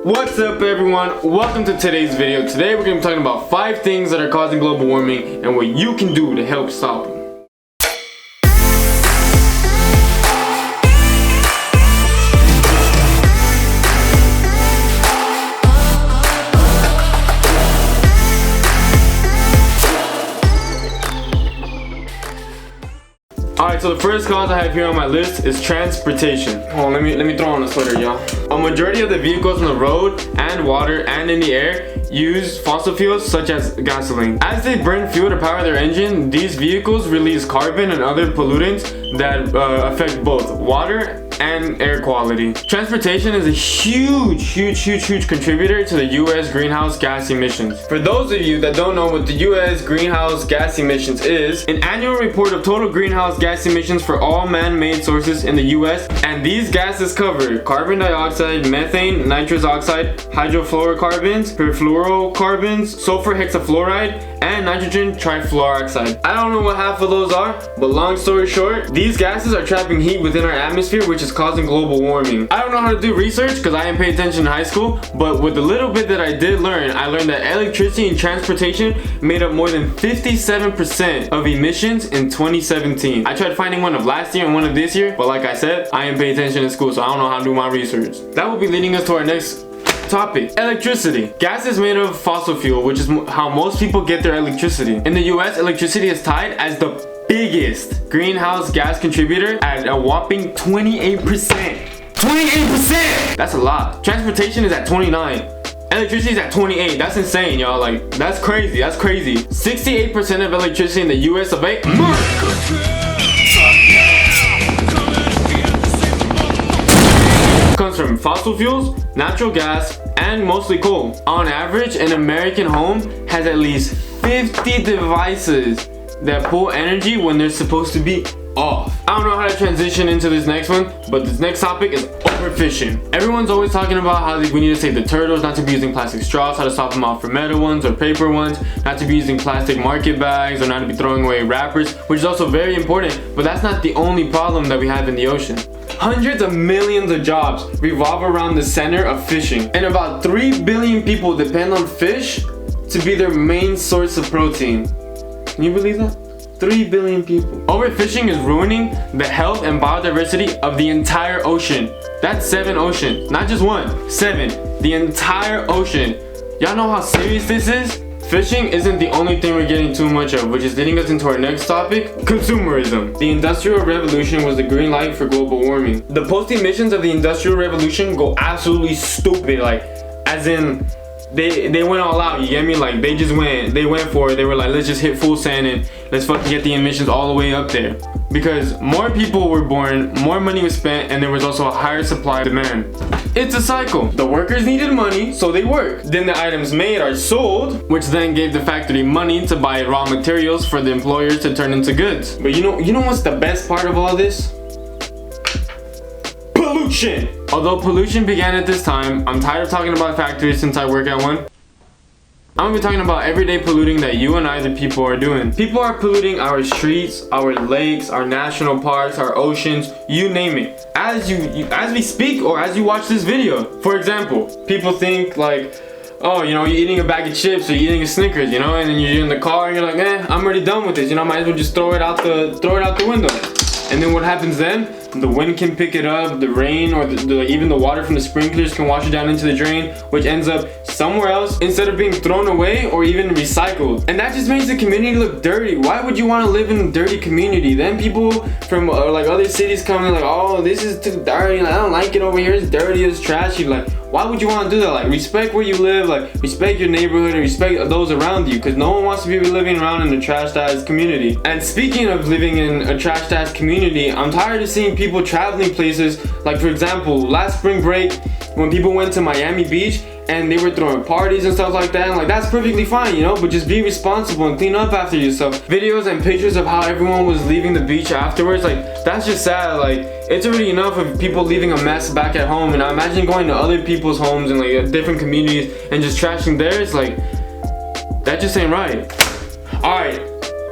What's up everyone? Welcome to today's video. Today we're going to be talking about 5 things that are causing global warming and what you can do to help stop them. Alright, so the first cause I have here on my list is transportation. Oh, let me throw on a sweater, y'all. A majority of the vehicles on the road and water and in the air use fossil fuels such as gasoline. As they burn fuel to power their engine, these vehicles release carbon and other pollutants that affect both water and air quality. Transportation is a huge contributor to the US greenhouse gas emissions. For those of you that don't know what the US greenhouse gas emissions is, an annual report of total greenhouse gas emissions for all man-made sources in the US, and these gases cover carbon dioxide, methane, nitrous oxide, hydrofluorocarbons, perfluorocarbons, sulfur hexafluoride, and nitrogen trifluoroxide. I don't know what half of those are, but long story short, these gases are trapping heat within our atmosphere, which is causing global warming. I don't know how to do research because I didn't pay attention in high school, but with the little bit that I did learn, I learned that electricity and transportation made up more than 57% of emissions in 2017. I tried finding one of last year and one of this year, but like I said, I didn't pay attention in school, so I don't know how to do my research. That will be leading us to our next topic. Electricity. Gas is made of fossil fuel, which is how most people get their electricity. In the US, electricity is tied as the biggest greenhouse gas contributor at a whopping 28%. 28%! That's a lot. Transportation is at 29. Electricity is at 28. That's insane, y'all. Like, that's crazy. That's crazy. 68% of electricity in the US of A comes from fossil fuels, natural gas, and mostly coal. On average, an American home has at least 50 devices that pull energy when they're supposed to be off. I don't know how to transition into this next one, but this next topic is overfishing. Everyone's always talking about how we need to save the turtles, not to be using plastic straws, how to swap them out for metal ones or paper ones, not to be using plastic market bags, or not to be throwing away wrappers, which is also very important, but that's not the only problem that we have in the ocean. Hundreds of millions of jobs revolve around the center of fishing, and about 3 billion people depend on fish to be their main source of protein. Can you believe that? 3 billion people. Overfishing is ruining the health and biodiversity of the entire ocean. That's 7 oceans, not just 1, 7. The entire ocean. Y'all know how serious this is? Fishing isn't the only thing we're getting too much of, which is leading us into our next topic, consumerism. The Industrial Revolution was the green light for global warming. The post-emissions of the Industrial Revolution go absolutely stupid, like, as in, they went all out, you get me? Like, they went for it. They were like, let's just hit full send and let's fucking get the emissions all the way up there. Because more people were born, more money was spent, and there was also a higher supply of demand. It's a cycle. The workers needed money, so they worked. Then the items made are sold, which then gave the factory money to buy raw materials for the employers to turn into goods. But you know what's the best part of all this? Pollution! Although pollution began at this time, I'm tired of talking about factories since I work at one. I'm gonna be talking about everyday polluting that you and I, the people, are doing. People are polluting our streets, our lakes, our national parks, our oceans, you name it. As we speak or as you watch this video. For example, people think like, oh, you know, you're eating a bag of chips or you're eating a Snickers, you know, and then you're in the car and you're like, I'm already done with this, you know, might as well just throw it out the window. And then what happens then? The wind can pick it up, the rain, or even the water from the sprinklers can wash it down into the drain, which ends up somewhere else instead of being thrown away or even recycled. And that just makes the community look dirty. Why would you want to live in a dirty community? Then people from like other cities come in like, oh, this is too dirty, like, I don't like it over here, it's dirty, it's trashy. Like, why would you want to do that? Like, respect where you live, like, respect your neighborhood and respect those around you, because no one wants to be living around in a trashed-ass community. And speaking of living in a trashed-ass community, I'm tired of seeing people traveling places. Like, for example, last spring break, when people went to Miami Beach and they were throwing parties and stuff like that, and like, that's perfectly fine, you know, but just be responsible and clean up after yourself. Videos and pictures of how everyone was leaving the beach afterwards, like, that's just sad. Like, it's already enough of people leaving a mess back at home, and I imagine going to other people's homes and like different communities and just trashing theirs. Like, that just ain't right. Alright,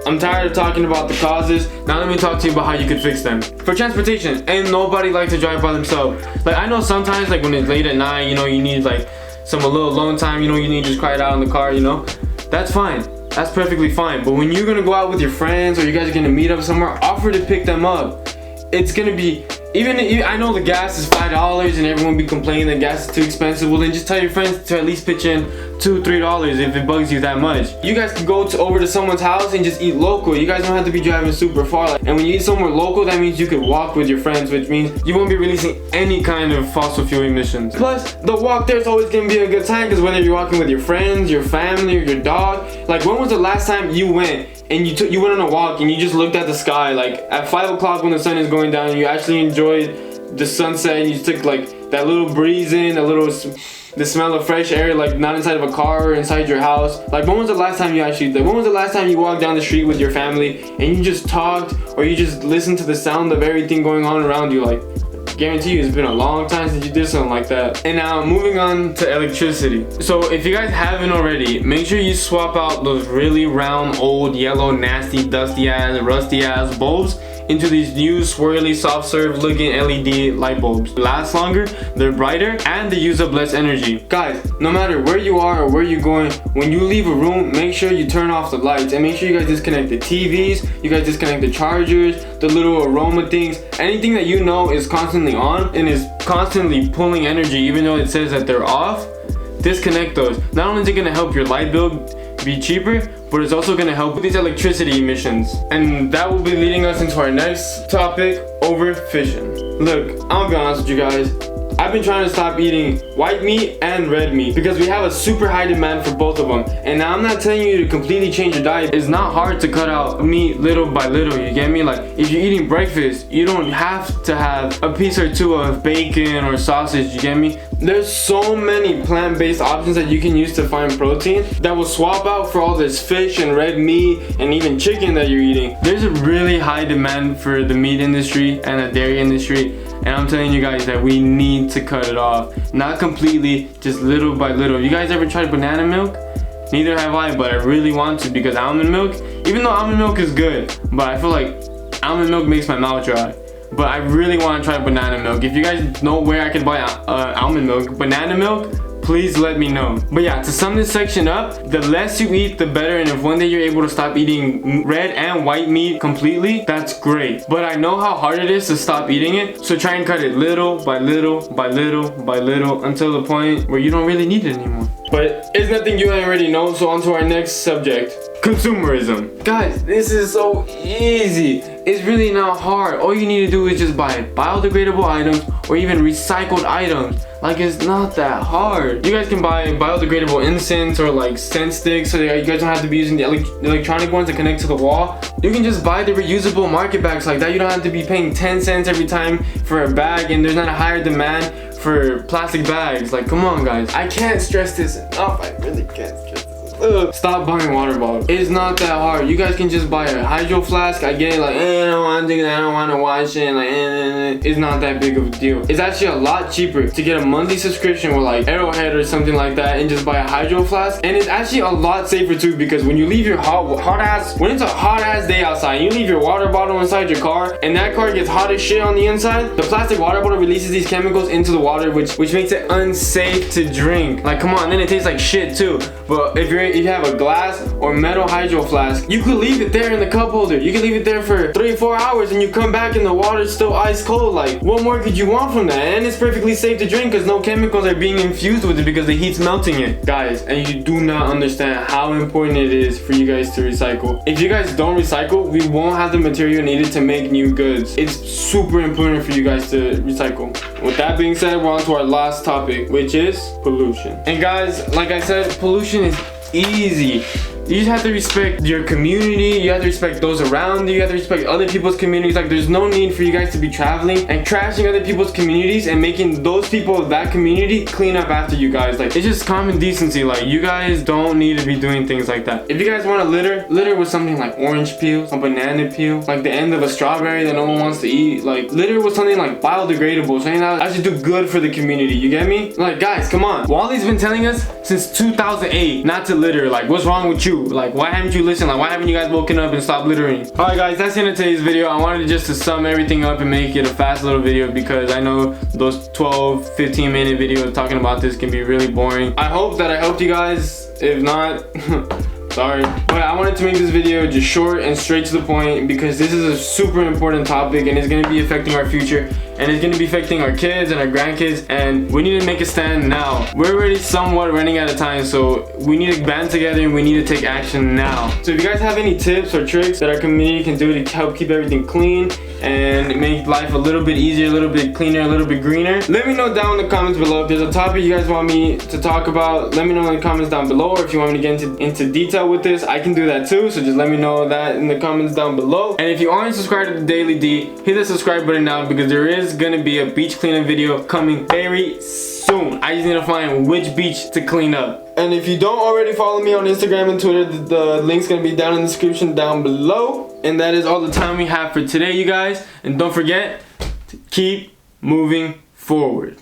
I'm tired of talking about the causes. Now let me talk to you about how you could fix them. For transportation, ain't nobody like to drive by themselves. Like, I know sometimes, like when it's late at night, you know, you need like some a little alone time, you know, you need to just cry it out in the car, you know, that's fine. That's perfectly fine. But when you're gonna go out with your friends or you guys are gonna meet up somewhere, offer to pick them up. It's gonna be, even I know the gas is $5 and everyone be complaining that gas is too expensive. Well, then just tell your friends to at least pitch in $2-3 if it bugs you that much. You guys can go over to someone's house and just eat local. You guys don't have to be driving super far. And when you eat somewhere local, that means you could walk with your friends, which means you won't be releasing any kind of fossil fuel emissions. Plus, the walk there is always gonna be a good time, because whether you're walking with your friends, your family, or your dog, like when was the last time you went and you went on a walk and you just looked at the sky like at 5 o'clock when the sun is going down and you actually enjoyed the sunset and you took like that little breeze in, the smell of fresh air, like not inside of a car or inside your house? Like when was the last time you actually did? When was the last time you walked down the street with your family and you just talked or you just listened to the sound of everything going on around you? Like, guarantee you it's been a long time since you did something like that. And now moving on to electricity. So if you guys haven't already, make sure you swap out those really round, old, yellow, nasty, dusty ass, rusty ass bulbs into these new swirly soft serve looking LED light bulbs. Last longer, they're brighter, and they use up less energy. Guys, no matter where you are or where you're going, when you leave a room, make sure you turn off the lights and make sure you guys disconnect the TVs, you guys disconnect the chargers, the little aroma things, anything that you know is constantly on and is constantly pulling energy even though it says that they're off. Disconnect those. Not only is it going to help your light bill be cheaper, but it's also going to help with these electricity emissions. And that will be leading us into our next topic, overfishing. Look, I'm gonna be honest with you guys, I've been trying to stop eating white meat and red meat because we have a super high demand for both of them. And now I'm not telling you to completely change your diet. It's not hard to cut out meat little by little, you get me? Like if you're eating breakfast, you don't have to have a piece or two of bacon or sausage, you get me? There's so many plant-based options that you can use to find protein that will swap out for all this fish and red meat and even chicken that you're eating. There's a really high demand for the meat industry and the dairy industry. And I'm telling you guys that we need to cut it off. Not completely, just little by little. You guys ever tried banana milk? Neither have I, but I really want to, because almond milk, even though almond milk is good, but I feel like almond milk makes my mouth dry. But I really want to try banana milk. If you guys know where I can buy almond milk, banana milk, please let me know. But yeah, to sum this section up, the less you eat, the better. And if one day you're able to stop eating red and white meat completely, that's great. But I know how hard it is to stop eating it. So try and cut it little by little by little by little until the point where you don't really need it anymore. But it's nothing you ain't already know, so on to our next subject. Consumerism. Guys, this is so easy. It's really not hard. All you need to do is just buy biodegradable items or even recycled items. Like, it's not that hard. You guys can buy biodegradable incense or like scent sticks so that you guys don't have to be using the electronic ones that connect to the wall. You can just buy the reusable market bags like that. You don't have to be paying 10 cents every time for a bag, and there's not a higher demand for plastic bags. Like, come on guys. I can't stress this enough. I really can't stress this. Stop buying water bottles. It's not that hard. You guys can just buy a hydro flask. I get it, like, I don't want to do that, I don't want to wash it, like, it's not that big of a deal. It's actually a lot cheaper to get a monthly subscription with like Arrowhead or something like that and just buy a hydro flask. And it's actually a lot safer too, because when you leave your when it's a hot ass day outside, you leave your water bottle inside your car and that car gets hot as shit on the inside, the plastic water bottle releases these chemicals into the water, which makes it unsafe to drink. Like, come on, then it tastes like shit too. But if you have a glass or metal hydro flask, you could leave it there in the cup holder. You can leave it there for 3-4 hours and you come back and the water's still ice cold. Like, what more could you want from that? And it's perfectly safe to drink because no chemicals are being infused with it because the heat's melting it. Guys, and you do not understand how important it is for you guys to recycle. If you guys don't recycle, we won't have the material needed to make new goods. It's super important for you guys to recycle. With that being said, we're on to our last topic, which is pollution. And guys, like I said, pollution is easy. You just have to respect your community. You have to respect those around you. You have to respect other people's communities. Like, there's no need for you guys to be traveling and trashing other people's communities and making those people of that community clean up after you guys. Like, it's just common decency. Like, you guys don't need to be doing things like that. If you guys want to litter with something like orange peel, a banana peel, like the end of a strawberry that no one wants to eat. Like, litter with something like biodegradable, something that actually do good for the community. You get me? Like, guys, come on. Wally's been telling us since 2008 not to litter. Like, what's wrong with you? you? Like, why haven't you listened? Like, why haven't you guys woken up and stopped littering? Alright guys, that's the end of today's video. I wanted just to sum everything up and make it a fast little video because I know those 12-15 minute videos talking about this can be really boring. I hope that I helped you guys. If not, sorry. But I wanted to make this video just short and straight to the point because this is a super important topic and it's going to be affecting our future and it's going to be affecting our kids and our grandkids, and we need to make a stand now. We're already somewhat running out of time, so we need to band together and we need to take action now. So if you guys have any tips or tricks that our community can do to help keep everything clean and make life a little bit easier, a little bit cleaner, a little bit greener, let me know down in the comments below. If there's a topic you guys want me to talk about, let me know in the comments down below. Or if you want me to get into detail with this, I can do that too, so just let me know that in the comments down below. And if you aren't subscribed to the Daily D, hit the subscribe button now because there is gonna be a beach cleanup video coming very soon. I just need to find which beach to clean up. And if you don't already follow me on Instagram and Twitter, the link's gonna be down in the description down below. And that is all the time we have for today, you guys. And don't forget to keep moving forward.